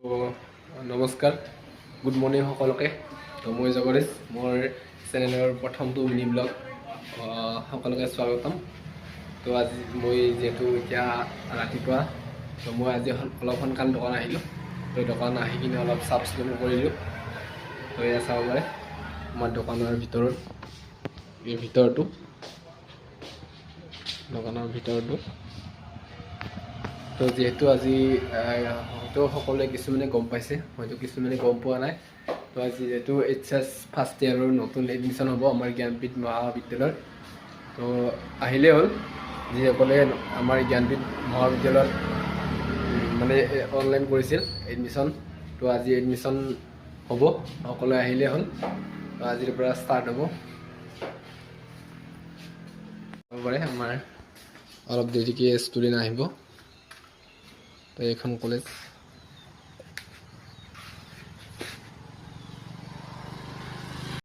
নমস্কাৰ, good morning সকলোকে। তো মই জগদীশ, মোৰ চেনেলৰ প্ৰথমটো মিনি ব্লগ সকলোকে স্বাগতম। তো আজি মই যিহেতু এতিয়া ৰাতিপুৱা, তো মই আজি অলপ সোনকালে দোকান আহিলোঁ। তো দোকান আহি কিনে অলপ চাফ চিকুণ কৰিলোঁ। তো এয়া চাব পাৰে আমাৰ দোকানৰ ভিতৰত, এই ভিতৰটো দোকানৰ ভিতৰটো। তো যিহেতু আজি হয়তো সকলোৱে কিছুমানে গম পাইছে, হয়তো কিছুমানে গম পোৱা নাই। তো আজি যিহেতু HS ফাৰ্ষ্ট ইয়াৰৰ নতুন এডমিশ্যন হ'ব আমাৰ জ্ঞানপীঠ মহাবিদ্যালয়ত। তো আহিলেই হ'ল যিসকলে আমাৰ জ্ঞানপীঠ মহাবিদ্যালয়ত মানে অনলাইন কৰিছিল এডমিশ্যন। তো আজি এডমিশ্যন হ'ব, সকলোৱে আহিলেই হ'ল। তো আজিৰ পৰা ষ্টাৰ্ট হ'ব। আমাৰ অলপ দেৰিকৈ ষ্টুডেণ্ট আহিব। তো এইখন কলেজ।